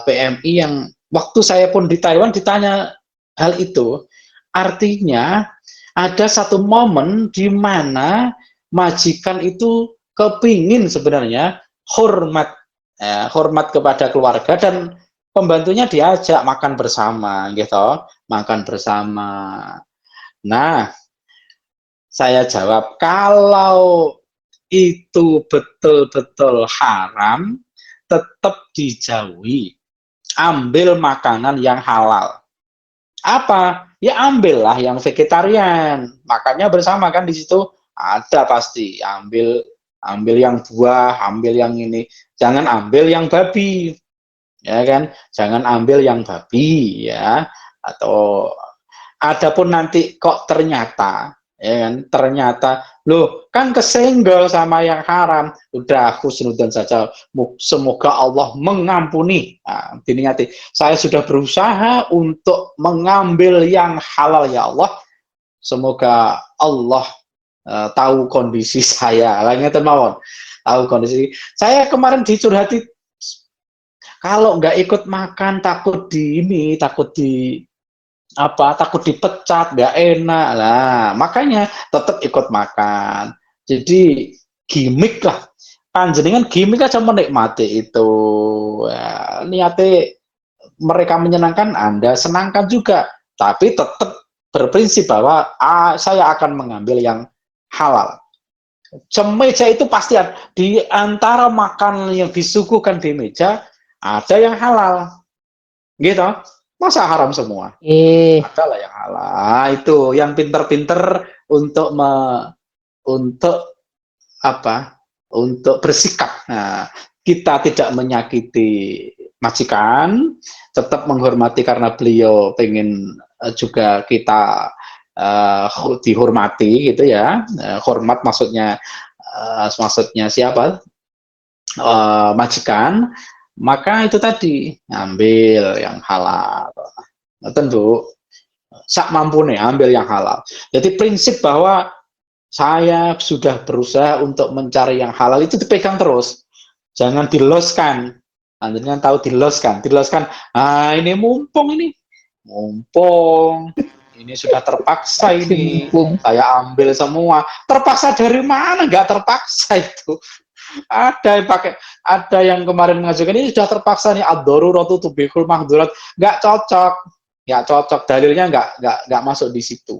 PMI yang waktu saya pun di Taiwan ditanya hal itu. Artinya ada satu momen di mana majikan itu kepingin sebenarnya hormat kepada keluarga dan pembantunya diajak makan bersama, gitu, makan bersama. Nah, saya jawab, kalau itu betul-betul haram, tetap dijauhi. Ambil makanan yang halal. Apa? Ya ambillah yang vegetarian. Makannya bersama kan di situ ada pasti. Ambil yang buah, ambil yang ini. Jangan ambil yang babi. Ya kan? Jangan ambil yang babi ya. Atau adapun nanti kok ternyata, ya kan, ternyata loh kan kesenggol sama yang haram, udah husnudzon saja, semoga Allah mengampuni. Nah, diniati, saya sudah berusaha untuk mengambil yang halal ya Allah, semoga Allah tahu kondisi saya, lagi termawon, tahu kondisi saya kemarin dicurhati, kalau nggak ikut makan takut takut dipecat, nggak enak lah, makanya tetap ikut makan. Jadi gimmick lah, panjenengan gimmick aja menikmati itu ya, niatnya mereka menyenangkan, Anda senangkan juga, tapi tetap berprinsip bahwa saya akan mengambil yang halal. Meja itu pasti ada, di antara makanan yang disuguhkan di meja ada yang halal, gitu. Masa haram semua? Adalah yang halal. Itu yang pinter-pinter untuk untuk bersikap. Nah, kita tidak menyakiti majikan, tetap menghormati karena beliau pengen juga kita dihormati gitu ya. Hormat maksudnya siapa? Majikan. Maka itu tadi, ambil yang halal. Tentu sak mampu nih ambil yang halal. Jadi prinsip bahwa saya sudah berusaha untuk mencari yang halal itu dipegang terus, jangan diloskan. Anda tahu diloskan, ini mumpung ini sudah terpaksa ini, saya ambil semua. Terpaksa dari mana? Nggak terpaksa itu. Ada yang kemarin mengajukan ini sudah terpaksa nih, ad-daruratu tubihul mahdurat, nggak cocok, dalilnya nggak masuk di situ.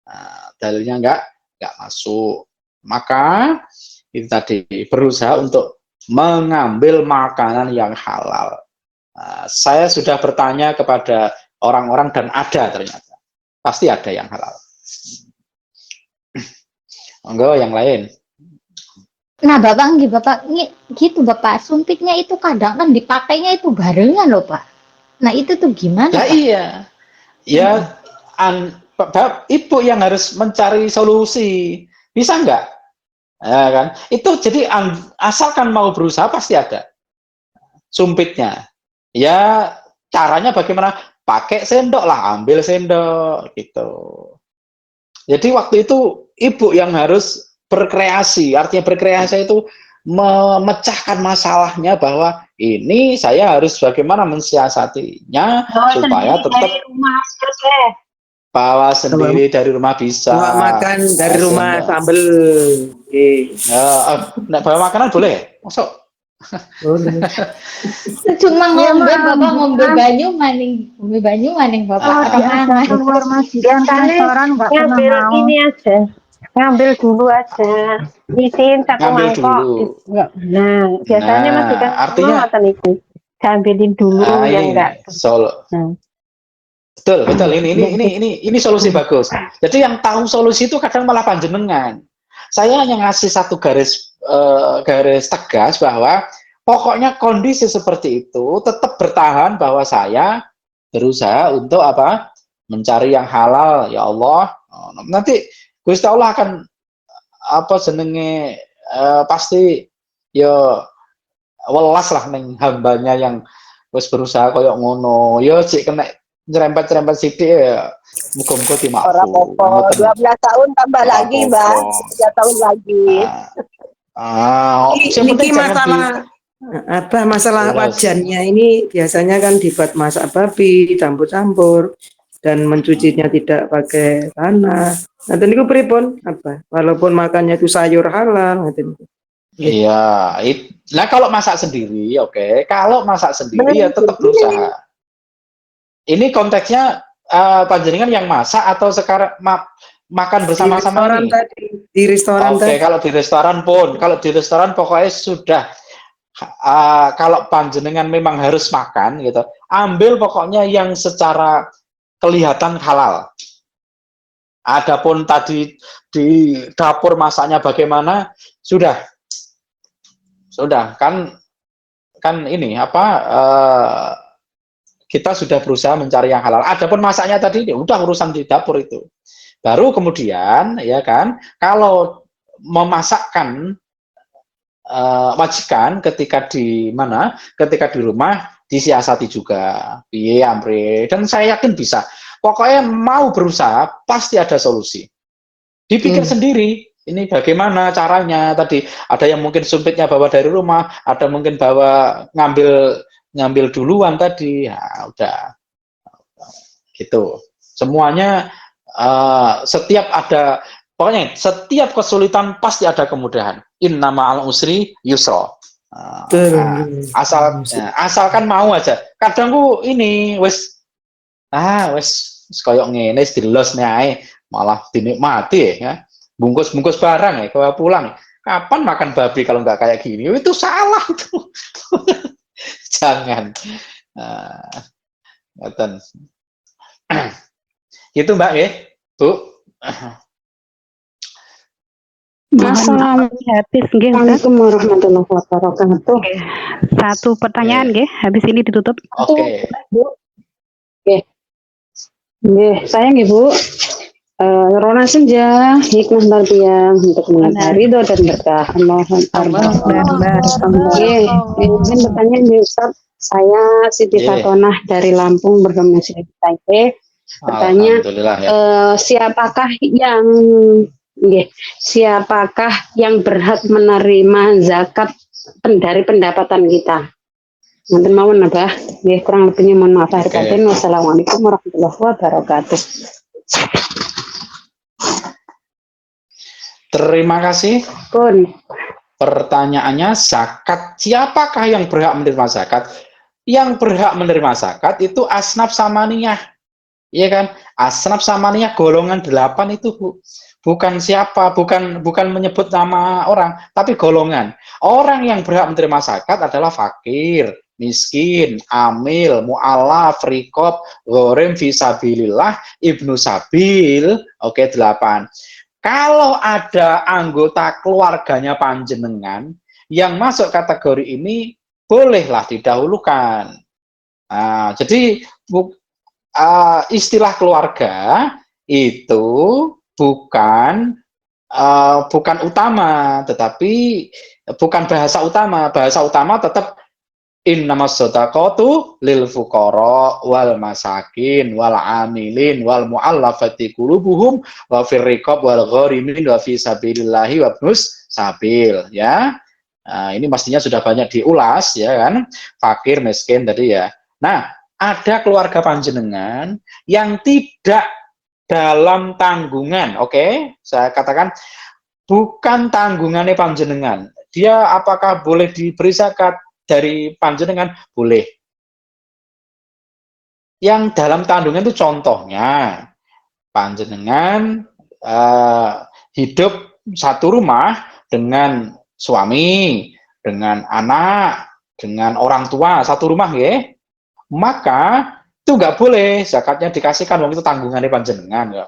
Nah, dalilnya nggak masuk, maka itu tadi berusaha untuk mengambil makanan yang halal. Nah, saya sudah bertanya kepada orang-orang dan ada, ternyata pasti ada yang halal. Enggak, yang lain. Nah, Bapak, gitu Bapak, sumpitnya itu kadang kan dipakainya itu barengan loh Pak. Nah, itu tuh gimana Nah Pak? iya, ya ibu yang harus mencari solusi. Bisa nggak? Ya kan? Itu jadi asalkan mau berusaha pasti ada sumpitnya. Ya caranya bagaimana? Pakai sendok lah, ambil sendok gitu. Jadi waktu itu ibu yang harus berkreasi. Artinya berkreasi itu memecahkan masalahnya bahwa ini saya harus bagaimana mensiasatinya supaya tetap rumah selesai. bawa sendiri dari rumah bisa. Bawa makan dari rumah Sendok. sambel. Nah, bawa makanan boleh? Masuk. Boleh. Cuma Iya, ngombe Bang. Bapak ngombe banyu maning Bapak Oh, orang diajak mangan. keluar majikan ke restoran nggak pernah Ngambil mau. ini aja, ngambil dulu aja, isiin satu Ngambil mangkok. dulu. Enggak. Nah, biasanya majikan Nah, semua artinya ngoten itu. Diambilin dulu yang enggak. Nah, betul ini solusi Hmm. bagus. Jadi yang tahu solusi itu kadang malah panjenengan. Saya hanya ngasih satu garis tegas bahwa pokoknya kondisi seperti itu tetap bertahan bahwa saya berusaha untuk apa? Mencari yang halal ya Allah. Nanti Gusti Allah akan apa jenenge pasti ya welas lah neng hambanya yang wis berusaha koyok ngono. Ya cik kena nyerempet-nyerempet sithik ya muga-muga Ora dimaafkan. apa-apa. Ngoten. 12 tahun tambah Ora lagi, apa-apa. Mbak. 3 tahun lagi. Yang Niki penting jangan masalah apa masalah Jelas. wajannya ini biasanya kan dibuat masak babi, campur-campur dan mencucinya tidak pakai tanah. Nah, niku pripun apa? Walaupun makannya itu sayur halal, ngoten niku. Iya, nah kalau masak sendiri, oke. Kalau masak sendiri ya tetap berusaha. Ini konteksnya panjenengan yang masak atau sekarang makan Di bersama-sama restoran ini? tadi, di restoran Oke, tadi. kalau di restoran pokoknya sudah kalau panjenengan memang harus makan gitu, ambil pokoknya yang secara kelihatan halal. Adapun tadi di dapur masaknya bagaimana, sudah kan ini apa kita sudah berusaha mencari yang halal. Adapun masaknya tadi ini udah urusan di dapur itu. Baru kemudian ya kan kalau memasakkan majikan ketika di mana? Ketika di rumah disiasati juga. Piye ampre. Dan saya yakin bisa. Pokoknya mau berusaha pasti ada solusi. Dipikir sendiri. Ini bagaimana caranya tadi? Ada yang mungkin sumpitnya bawa dari rumah, ada mungkin bawa ngambil duluan tadi. Ya udah. Gitu. Semuanya pokoknya setiap kesulitan pasti ada kemudahan. Inna ma'al usri yusra. Asalkan mau aja. Kadang ku ini wis koyok ngene wis dilos ae malah dinikmati ya. Bungkus-bungkus barang ya kalau pulang. Kapan makan babi kalau nggak kayak gini? Itu salah itu. Jangan. Ngoten. Itu Mbak ya, Bu. Assalamualaikum warahmatullahi wabarakatuh. Satu pertanyaan nggih, habis ini ditutup. Oke. Bu. Nggih, saya nggih Bu. Rona senja, hikmah tarbiyah untuk mengajar ridho dan berkah. Izin bertanya nih Ustaz, saya Siti Fatonah dari Lampung berdomisili di Taipei. Bertanya, siapakah yang berhak menerima zakat dari pendapatan kita? Nanti mau nambah, kurang lebihnya mohon maaf lahir batin. Wassalamualaikum warahmatullahi wabarakatuh. Terima kasih. Pun. Pertanyaannya zakat. Siapakah yang berhak menerima zakat? Yang berhak menerima zakat itu asnaf samaniyah. Iya kan? Asnaf samaniyah golongan 8 itu bukan siapa, bukan menyebut nama orang, tapi golongan. Orang yang berhak menerima zakat adalah fakir, miskin, amil, mu'alaf, rikob, ghorim, fisabilillah, ibnu sabil, oke 8. Kalau ada anggota keluarganya panjenengan yang masuk kategori ini, bolehlah didahulukan. Nah, jadi istilah keluarga itu bukan bukan utama, tetapi bukan bahasa utama. Bahasa utama tetap innamas shadaqatu lil fuqara wal masakin wal amilin wal muallafati qulubuhum wa fir riqab wal gharimin wa fi sabilillahi wa ibnus sabil, ya. Nah, ini pastinya sudah banyak diulas, ya kan, fakir miskin tadi, ya. Nah, ada keluarga panjenengan yang tidak dalam tanggungan, oke? Saya katakan bukan tanggungannya panjenengan. Dia apakah boleh diberi zakat dari panjenengan? Boleh. Yang dalam tanggungan itu contohnya panjenengan hidup satu rumah dengan suami, dengan anak, dengan orang tua, satu rumah, ya. Maka itu nggak boleh zakatnya dikasihkan, wong itu tanggungannya panjenengan,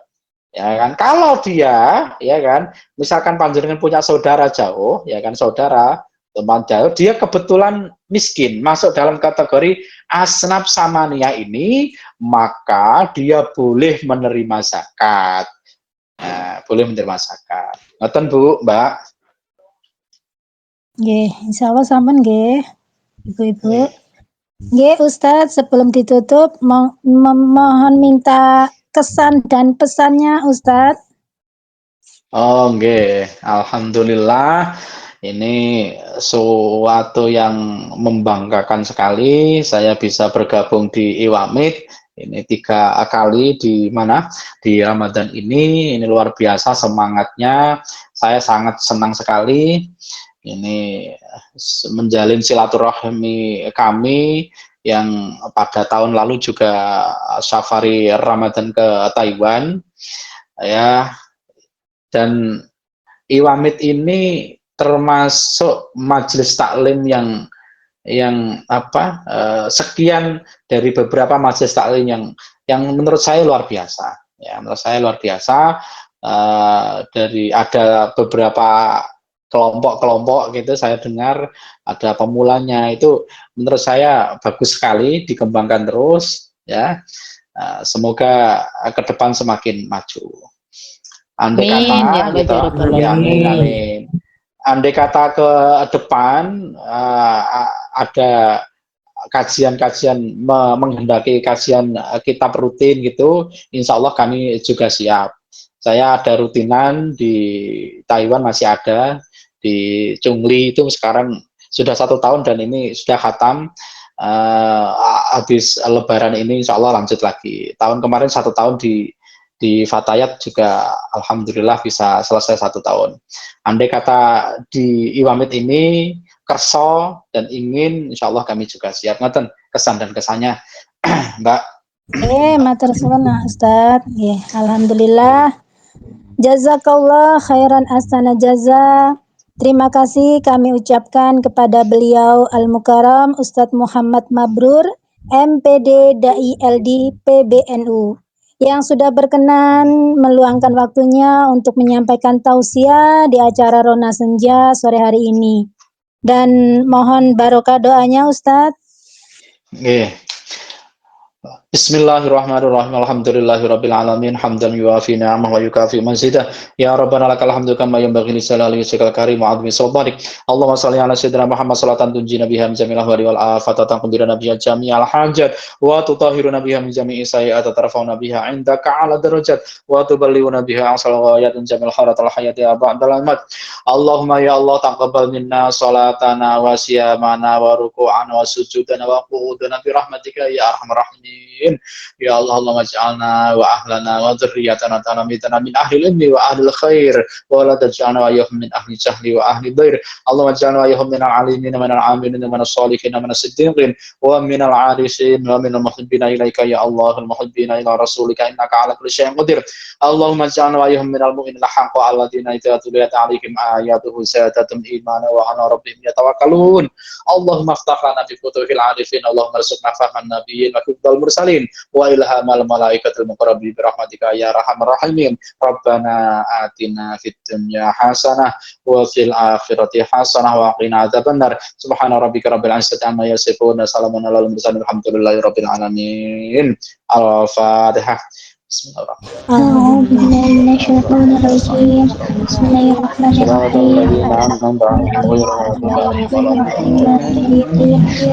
ya kan. Kalau dia, ya kan, misalkan panjenengan punya saudara jauh, ya kan, saudara teman jauh, dia kebetulan miskin, masuk dalam kategori asnaf samaniyah ini, maka dia boleh menerima zakat. Nah, boleh menerima zakat. Ngoten Bu, Mbak. Nggih, insyaallah sampun nggih. Ibu-ibu. Nggih, Ustadz, sebelum ditutup mohon minta kesan dan pesannya, Ustadz. Oh, nggih. Alhamdulillah, ini suatu yang membanggakan sekali. Saya bisa bergabung di Iwamid. Ini 3 kali di mana? Di Ramadan ini. Ini luar biasa semangatnya. Saya sangat senang sekali. Ini menjalin silaturahmi kami yang pada tahun lalu juga safari Ramadan ke Taiwan, ya. Dan Iwamid ini termasuk majelis taklim yang sekian dari beberapa majelis taklim yang menurut saya luar biasa, ya. Menurut saya luar biasa. Dari ada beberapa kelompok-kelompok gitu, saya dengar ada pemulanya, itu menurut saya bagus sekali, dikembangkan terus, ya. Semoga ke depan semakin maju. Andai kata, gitu, ya, amin. Andai kata ke depan ada kajian-kajian, menghendaki kajian kitab rutin gitu, insya Allah kami juga siap. Saya ada rutinan di Taiwan, masih ada di Chungli itu sekarang sudah 1 tahun dan ini sudah khatam. Habis Lebaran ini insya Allah lanjut lagi. Tahun kemarin 1 tahun di Fatayat juga alhamdulillah bisa selesai 1 tahun. Andai kata di Iwamid ini kerso dan ingin, insya Allah kami juga siap. Ngoten kesan dan kesannya, Mbak. Matur suwun Ustaz. Alhamdulillah. Jazakallah khairan asana jaza. Terima kasih kami ucapkan kepada beliau Al-Mukarram Ustadz Muhammad Mabrur, MPD Dai LD PBNU, yang sudah berkenan meluangkan waktunya untuk menyampaikan tausiah di acara Rona Senja sore hari ini. Dan mohon barokah doanya Ustadz. Bismillahirrahmanirrahim. Alhamdulillahirabbil alamin. Hamdan yuafi ni'amahu wa yukafi mazidah. Ya Rabbana lakal hamdu kama yanbaghi li jalali wajhikal karim wa 'azmi sultanik. Allahumma shalli ala sayyidina Muhammad salatan tunjina biha min jami'il ahwali wal afat wa taqdiruna biha jami'al hajat wa tutahhiruna biha min jami'i sayyi'at wa tarfa'una biha 'indaka 'ala darajat wa tuballighuna biha aqsal ghayatin jamil kharatal hayati ba'dal mamat. Allahumma ya Allah taqabbal minna salatana wa siyamana wa ruku'ana wa sujudana wa qu'udana bi rahmatika ya arhamar rahimin. Ya Allah, Allahumma ja'alna wa ahlana wa dzurriyyatana tanammitana min ahli ilmi wa ahli khair wa la taj'alna wa ayyuhum min ahli jahli wa ahli dhair. Allahumma ja'alna wa ayyuhum min al-alimin wa min al-amilin wa min as-salihin wa min as-siddiqin wa min al-arisin wa min al-muhibbina ilaika ya Allah, al-muhibbina ila rasulika innaka ala kulli syai'in qadir. Allahumma ja'alna wa ayyuhum min al-mu'minina haqqan alladziina idza tuliyat 'alaihim ayatuhu zadatuhum imana wa 'ala rabbihim yatawakkalun. Allahumma iftah lana bi futuhil 'arifin. Allahumma arzuqna fahman nabiyyin wa hifdzal mursalin. mursalin wa ilhamal malaikatil muqarrabin bi rahmatika ya arhamar rahimin. Rabbana atina fid dunya hasanah wa fil akhirati hasanah wa qina adzabannar. Subhana rabbika rabbil izzati amma yasifun, salamun alal mursalin, alhamdulillahi rabbil alamin. Al-Fatihah. Bismillahirrahmanirrahim. أعوذ بالله من الشيطان الرجيم بسم الله الرحمن صراط الرحيم الذين أنعمت عليهم غير المغضوب عليهم ولا الرحيم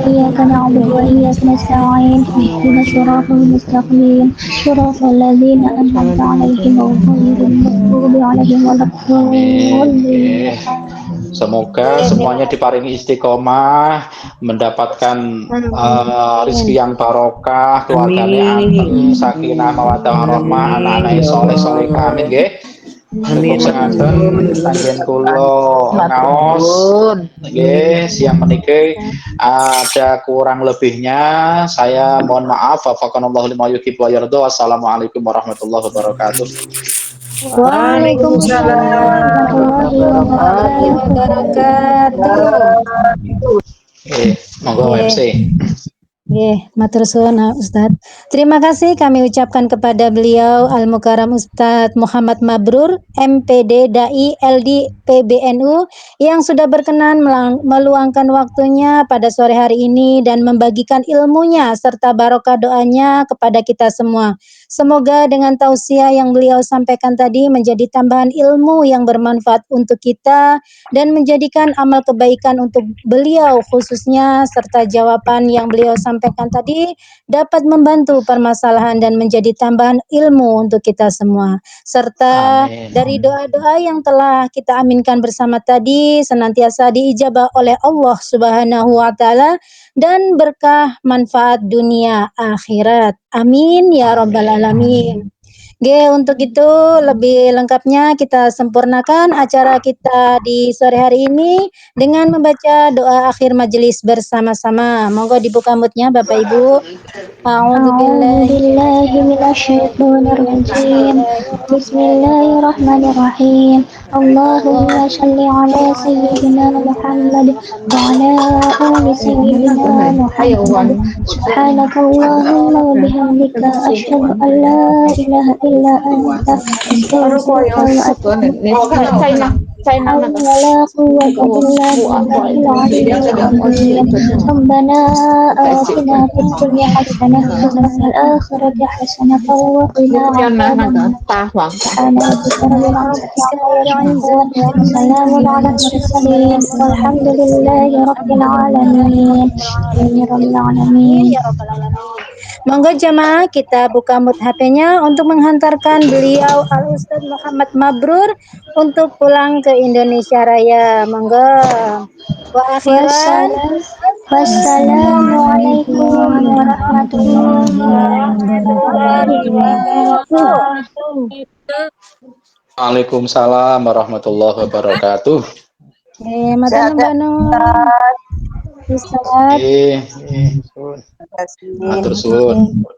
إياك نعبد وإياك نستعين اهدنا الصراط المستقيم صراط الذين أنعمت عليهم غير المغضوب عليهم ولا الضالين. Semoga semuanya diparingi istiqomah, mendapatkan rezeki yang barokah, keluarganya anteng, sakinah mawaddah warahmah, anak-anak soleh solehah, amin nggih. Cukup semanten panjen kula ngaos nggih siang meniki ada kurang lebihnya saya mohon maaf. Wafaqanallahu lima yuhibbu wa yarda. Wassalamualaikum warahmatullahi wabarakatuh. Waalaikumsalam warahmatullahi wabarakatuh. Monggo MC. Matur suwun Ustadz. Terima kasih kami ucapkan kepada beliau Al-Mukarram Ustadz Muhammad Mabrur, MPD Dai LD PBNU yang sudah berkenan meluangkan waktunya pada sore hari ini dan membagikan ilmunya serta barokah doanya kepada kita semua. Semoga dengan tausiah yang beliau sampaikan tadi menjadi tambahan ilmu yang bermanfaat untuk kita dan menjadikan amal kebaikan untuk beliau khususnya serta jawaban yang beliau sampaikan tadi dapat membantu permasalahan dan menjadi tambahan ilmu untuk kita semua. Serta dari doa-doa yang telah kita aminkan bersama tadi senantiasa diijabah oleh Allah Subhanahu wa taala dan berkah manfaat dunia akhirat. Amin ya rabbal alamin. Untuk itu lebih lengkapnya kita sempurnakan acara kita di sore hari ini dengan membaca doa akhir majelis bersama-sama. Monggo dibuka mutnya Bapak Ibu. A'udzubillahi minasyaitonir rajim. Bismillahirrahmanirrahim. Allahumma shalli ala sayyidina Muhammad wa ala ali sayyidina Muhammad. Subhanakallahumma wa bihamdika asyhadu an la ilaha illa anta astaghfiruka wa atubu ilaik. ولا قوة إلا بالله العلي العظيم ربنا آتنا في الدنيا حسنة وفي الآخرة حسنة وقنا عذاب النار سبحان ربك رب العزة عما يصفون وسلام على المرسلين والحمد لله رب العالمين آمين رب العالمين. Monggo jamaah kita buka mut HP-nya untuk menghantarkan beliau Al Ustadz Muhammad Mabrur untuk pulang ke Indonesia Raya. Monggo. Wa akhiran. Wassalamualaikum warahmatullahi wabarakatuh. Waalaikumsalam warahmatullahi wabarakatuh. Matur nuwun. Ustadz. Matur suwun.